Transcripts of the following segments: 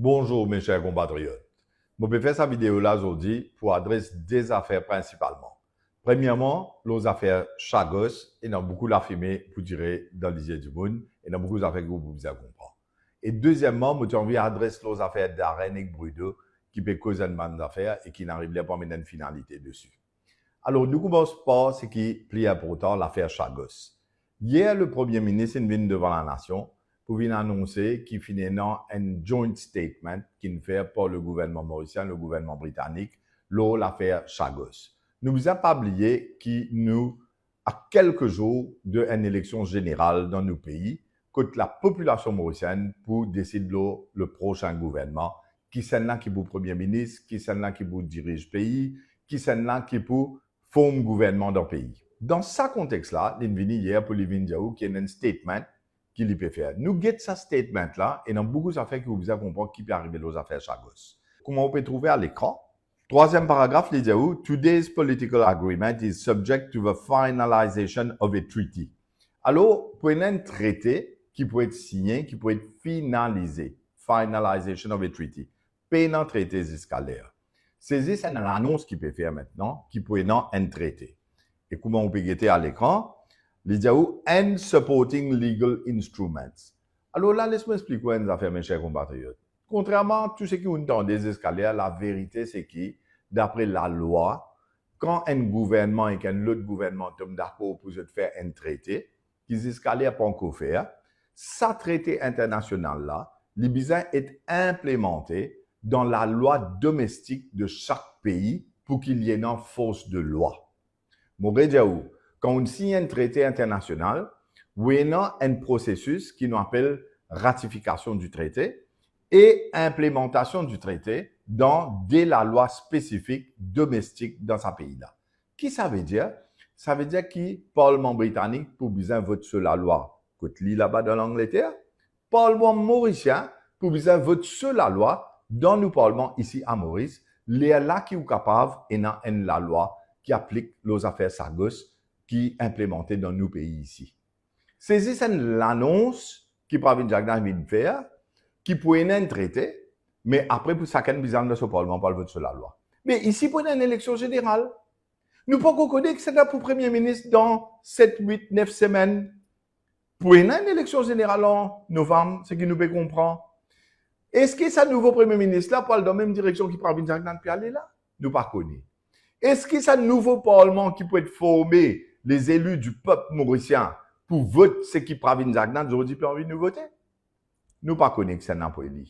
Bonjour mes chers compatriotes. Je vais faire cette vidéo là aujourd'hui pour adresser des affaires principalement. Premièrement, les affaires Chagos, il y a beaucoup d'affirmés pour tirer dans les yeux du monde, et il y a beaucoup d'affaires que vous pouvez comprendre. Et deuxièmement, je vais adresser les affaires d'Arène et Brudeau qui peuvent causer une manne d'affaires et qui n'arrivent pas à mettre une finalité dessus. Alors, nous commençons par ce qui est plus important, l'affaire Chagos. Hier, le Premier ministre est venu devant la nation pour venir annoncer qu'il finit un joint statement qu'il fait par le gouvernement mauricien, le gouvernement britannique, l'affaire Chagos. Nous ne avons pas oublié que nous, à quelques jours d'une élection générale dans nos pays, que la population mauricienne pour décider le prochain gouvernement, qui c'est là qui pour Premier ministre, qui c'est là qui pour dirige le pays, qui c'est là qui pour former gouvernement dans le pays. Dans ce contexte-là, il est venu hier pour Livin Diaou qui est un statement qu'il peut faire. Nous get ce statement-là et dans beaucoup d'affaires que vous avez compris qui peut arriver aux affaires Chagos. Comment on peut trouver à l'écran? Troisième paragraphe, il dit où Today's political agreement is subject to the finalization of a treaty. Alors, pour un traité qui peut être signé, qui peut être finalisé, finalization of a treaty, pas un traité escalaire. C'est une annonce qu'il peut faire maintenant, qui peut être un traité. Et comment on peut guetter à l'écran? Il dit où and supporting legal instruments. Alors là, laisse-moi expliquer quoi nous affaires, mes chers compatriotes. Contrairement à tout ce qui est dans des escaliers, la vérité, c'est que, d'après la loi, quand un gouvernement et qu'un autre gouvernement tombe d'accord pour se faire un traité, qu'ils escaliers pas encore faire, ce traité international-là, l'Ibiza est implémenté dans la loi domestique de chaque pays pour qu'il y ait une force de loi. Mourediaou, quand on signe un traité international, on a un processus qui nous appelle ratification du traité et implémentation du traité dès la loi spécifique domestique dans ce pays-là. Qui ça veut dire? Ça veut dire que le Parlement britannique pour besoin voter sur la loi. Côte lit là-bas dans l'Angleterre. Parlement mauricien pour besoin voter sur la loi dans nos parlements ici à Maurice. Les là qui sont capables et dans la loi qui applique les affaires Chagos qui est implémentée dans nos pays ici. C'est l'annonce qui Pravin Jagdan vient de faire, qui pourrait être un traité, mais après, pour chacun besoin de ce Parlement, on parle de la loi. Mais ici, pour une élection générale, nous ne pouvons pas connaître que c'est là pour le Premier ministre dans 7, 8, 9 semaines. Pour une élection générale en novembre, ce qui nous peut comprendre. Est-ce que ce nouveau Premier ministre-là parle dans la même direction qui Pravin Jagdan peut aller là? Nous ne pouvons pas connaître. Est-ce que c'est un nouveau Parlement qui peut être formé, les élus du peuple mauricien, pour voter ce qui Pravin Jagdan aujourd'hui peut envie de nous voter? Nous ne pas connaître que c'est un élu.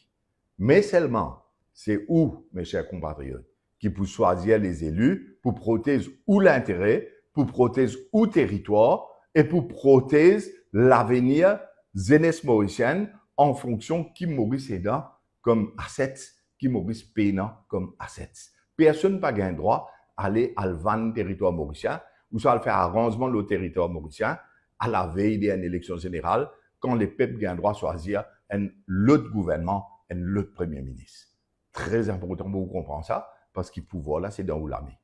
Mais seulement, c'est où, mes chers compatriotes, qui peut choisir les élus pour protéger ou l'intérêt, pour protéger ou territoire et pour protéger l'avenir jeunesse mauricienne en fonction qui Maurice est dans comme assets, qui Maurice paye comme assets. Personne n'a pas le droit aller à le territoire mauricien ou soit à faire arrangement le territoire mauricien à la veille d'une élection générale quand les peuples ont le droit de choisir un autre gouvernement, un autre premier ministre. Très important pour vous comprendre ça parce que le pouvoir là, c'est dans Oulamé.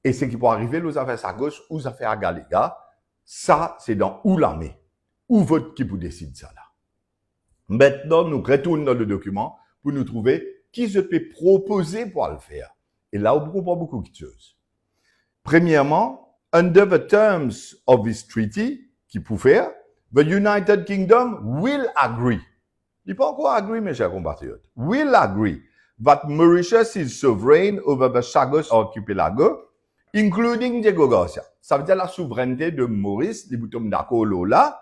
Et ce qui peut arriver aux affaires à gauche ou aux affaires à Galéga, ça, c'est dans Oulamé. Où vote qui vous décide ça là? Maintenant, nous retournons dans le document pour nous trouver qui se peut proposer pour le faire. Et là, on comprend beaucoup de choses. Premièrement, under the terms of this treaty, qui peut faire, the United Kingdom will agree. Il n'est pas encore agree, mes chers compatriotes. Will agree that Mauritius is sovereign over the Chagos archipelago, including Diego Garcia. Ça veut dire la souveraineté de Maurice, les boutons d'accord là,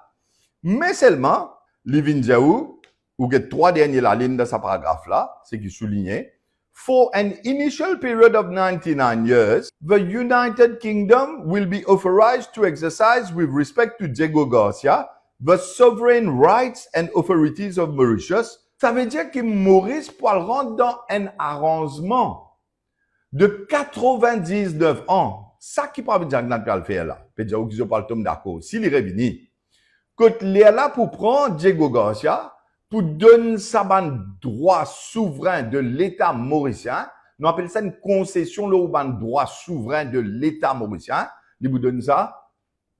mais seulement, Livin Diaou, ou que trois derniers la ligne de ce paragraphe-là, c'est qui soulignait, for an initial period of 99 years, the United Kingdom will be authorized to exercise with respect to Diego Garcia the sovereign rights and authorities of Mauritius. Ça veut dire que Maurice peut rentrer dans un arrangement de 99 ans. Ça qui peut dire que peut le faire là. Peut dire qu'ils ont pas le temps d'accord. S'il est revenu, quand il est là pour prendre Diego Garcia, pour donner ça un droit souverain de l'État mauricien, nous appelons ça une concession, un droit souverain de l'État mauricien. Il vous donne ça,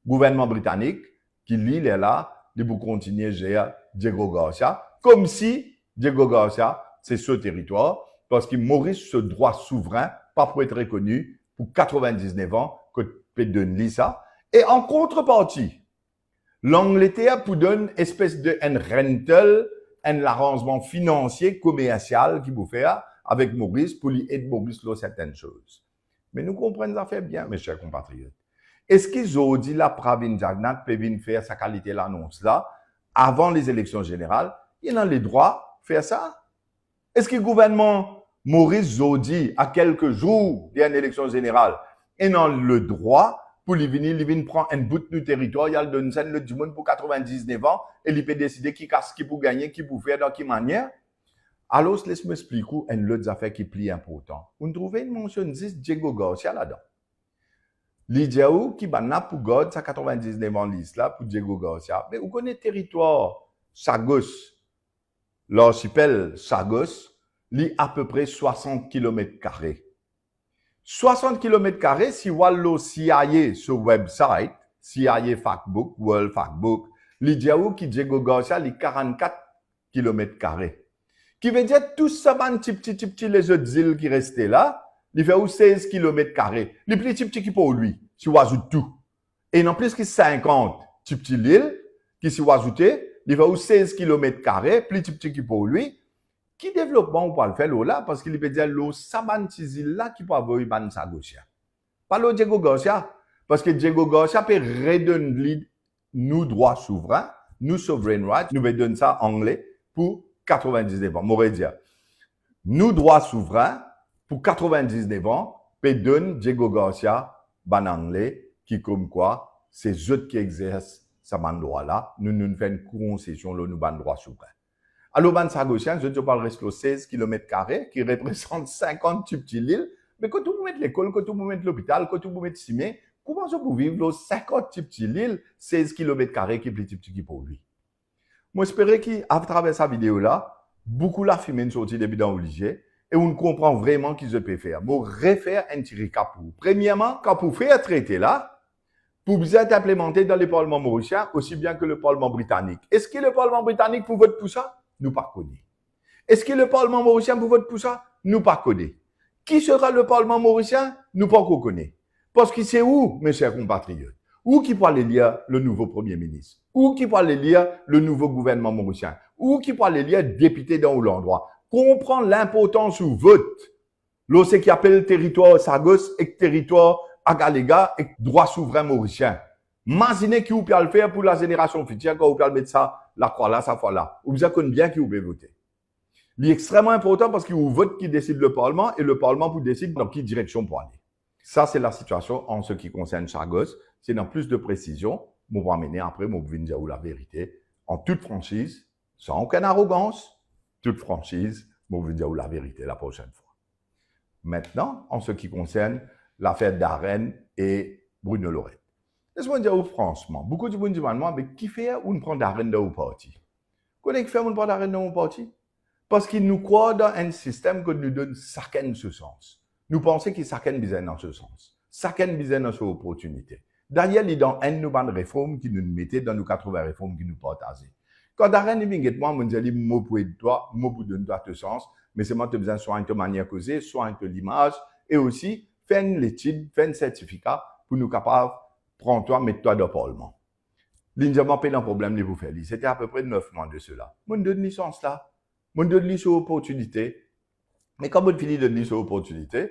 gouvernement britannique, qui lui, il est là, il vous continue à gérer Diego Garcia, comme si Diego Garcia, c'est ce territoire, parce que Maurice, ce droit souverain, pas pour être reconnu, pour 99 ans, que peut donner ça. Et en contrepartie, l'Angleterre pour donner une espèce de rental, un arrangement financier, commercial qui vous fait avec Maurice pour lui aider Maurice dans certaines choses. Mais nous comprenons ça fait bien, mes chers compatriotes. Est-ce qu'ils ont dit la Pravin Jagnat peut venir faire sa qualité l'annonce là, avant les élections générales? Il a le droit de faire ça? Est-ce que le gouvernement Maurice Zodi, à quelques jours d'une élection générale, il a le droit pour lui venir prendre un bout de territoire, il donne ça le du monde pour 99 ans, et il peut décider qui casse, qui pour gagner, qui pour faire, dans quelle manière? Alors, laisse-moi expliquer une autre affaire qui est plus importante. Vous trouvez une mention de Diego Garcia là-dedans. L'idéal qui va pour God, ça 99 ans là, pour Diego Garcia. Mais vous connaissez le territoire Sagos, l'archipel Sagos, il à peu près 60 km². 60 km², si vous allez CIA sur le website, CIA Factbook, World Factbook, l'idéal qui Diego Garcia, il 44 km². Qui veut dire tout ça, petit, les autres îles qui restaient là, il fait 16 km². Les plus petits qui pour lui, si vous ajoutez tout. Et non plus que 50 petits îles qui si vous ajoutez, il fait 16 km², plus petit qui pour lui. Qui développement on peut le faire là, parce qu'il peut dire l'eau saban îles là qui peut avoir une ban Sagosia. Pas le Diego Garcia, parce que Diego Garcia peut redonner nous droits souverains, nous sovereign rights, nous donner ça en anglais pour 99 ans. M'aurait dit, nous droits souverains pour 99 ans, peut donner Diego Garcia ban anglais qui comme quoi c'est eux qui exercent ce droit là, nous faisons une concession là nous ban droits souverains. Alors, ban Sagosien, je parle de 16 km² qui représente 50 petits îles. Mais quand vous mettez l'école, quand vous mettez l'hôpital, quand vous mettez Simé, comment vous vivre dans 50 petits îles, 16 km² qui est plus petit qui pour lui? Moi, j'espère qu'à travers cette vidéo-là, beaucoup la fumée sortie des bidons obligés et on comprend vraiment qu'ils se peuvent faire. Moi, refaire un petit récap pour. Premièrement, quand vous faites un traité là, pour vous être implémenté dans le Parlement mauricien, aussi bien que le Parlement britannique. Est-ce que le Parlement britannique peut voter pour ça? Nous pas connaît. Est-ce que le Parlement mauricien peut voter pour ça? Nous pas connaît. Qui sera le Parlement mauricien? Nous pas connaît. Parce que c'est où, mes chers compatriotes? Où qui peut aller lire le nouveau Premier ministre? Où qui peut aller lire le nouveau gouvernement mauricien? Où qui peut aller lire député dans l'endroit? Comprendre l'importance du vote. Là, c'est qui appelle territoire Sagos et territoire Agalega et droit souverain mauricien. Imaginez qui vous peut le faire pour la génération future quand vous pouvez mettre ça, la croix là, ça fois là. Vous savez bien qui vous pouvez voter. C'est extrêmement important parce que vous vote qui décide le Parlement et le Parlement vous décide dans quelle direction pour aller. Ça, c'est la situation en ce qui concerne Sagos. C'est dans plus de précision. On va amener après, on va dire la vérité. En toute franchise, sans aucune arrogance, toute franchise, on va dire la vérité la prochaine fois. Maintenant, en ce qui concerne l'affaire Darren et Bruno Lorette. Laisse-moi dire franchement, beaucoup de gens disent, mais qui fait ou ne prend Darren dans le parti? Qu'est-ce qui fait ou ne prend Darren dans le parti? Parce qu'ils nous croient dans un système qui nous donne chacun ce sens. Nous pensons que chacun besoin dans ce sens. Chacun besoin dans cette opportunité. D'ailleurs, il y a dans une nouvelle réforme qui nous mettait dans nos 80 réformes qui nous partageaient. Quand Darren est venu moi, je dis, mot pour toi, mot pour donner toi ce sens, mais c'est moi qui ai besoin soit de manière causée, soit de l'image, et aussi faire une étude, faire un certificat pour nous capables prends toi, mets-toi dans le Parlement. L'Indien m'a pas un problème de vous faire. C'était à peu près 9 mois de cela. Mon donne licence là. Mon donne licence opportunité. Mais quand on finit de donner cette opportunité,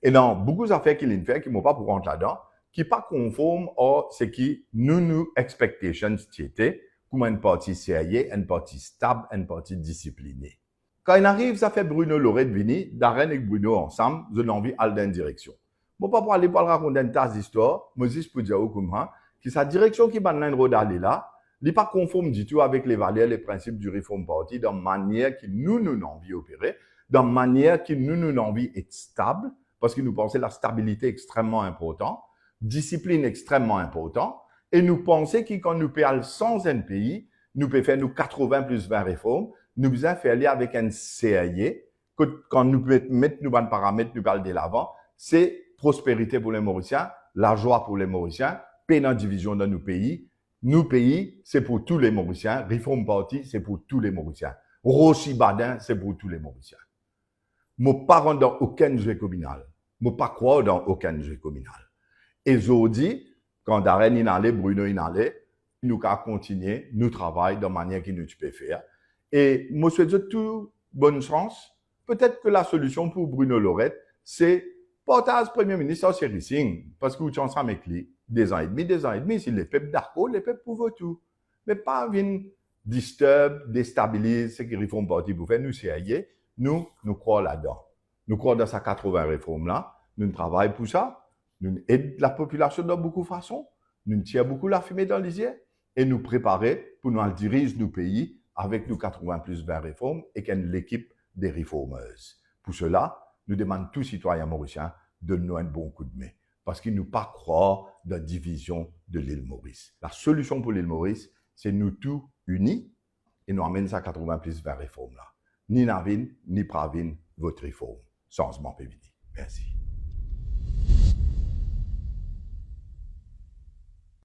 et dans beaucoup d'affaires qu'il fait, qui ne m'ont pas pour rentrer là-dedans, qui ne sont pas conformes à ce qui nous expectations étaient, comme une partie sérieuse, une partie stable, une partie disciplinée. Quand il arrive, ça fait Bruno Lorette venir, Darren et Bruno ensemble, ils ont envie d'aller dans une direction. Bon, pas pour aller pour raconter une tas d'histoires, mais juste pour dire que sa direction qui va d'aller là, n'est pas conforme du tout avec les valeurs, les principes du Reform Party, dans la manière que nous envie opérer, dans la manière que nous envie être stable, parce que nous pensons la stabilité extrêmement importante, discipline extrêmement importante, et nous pensons que quand nous payons sans un pays, nous pouvons faire nous 80 plus 20 réformes, nous pouvons faire avec un CIA, quand nous pouvons mettre nos paramètres, nous parlons de l'avant, c'est prospérité pour les Mauriciens, la joie pour les Mauriciens, paix dans la division dans nos pays. Nos pays, c'est pour tous les Mauriciens. Reform Party, c'est pour tous les Mauriciens. Rochi Badin, c'est pour tous les Mauriciens. Je ne pas dans aucun jeu communal. Je ne pas croire dans aucun jeu communal. Et aujourd'hui, quand Darren est allé, Bruno est allé, nous allons continuer, nous travaillons de la manière que nous pouvons faire. Et je souhaite toute bonne chance. Peut-être que la solution pour Bruno Lorette, c'est portage Premier ministre sur Racing. Parce que vous avez avec lui 2 ans et demi, si les peuples d'accord, les peuples peuvent tout. Mais pas venir disturb, déstabiliser ce qui réforme parti pour faire nous sérieux. Nous croyons là-dedans. Nous croyons dans ces 80 réformes-là. Nous travaillons pour ça. Nous aidons la population de beaucoup de façons. Nous tirons beaucoup la fumée dans les yeux. Et nous préparer pour nous diriger nos pays avec nos 80 plus 20 réformes et l'équipe des réformeuses. Pour cela, nous demandons tous citoyens mauriciens de nous un bon coup de main. Parce qu'ils ne nous pas croire dans la division de l'île Maurice. La solution pour l'île Maurice, c'est nous tous unis et nous amener à 80 plus 20 réformes là. Ni Navin, ni Pravin, votre réforme. Changement PVD. Merci.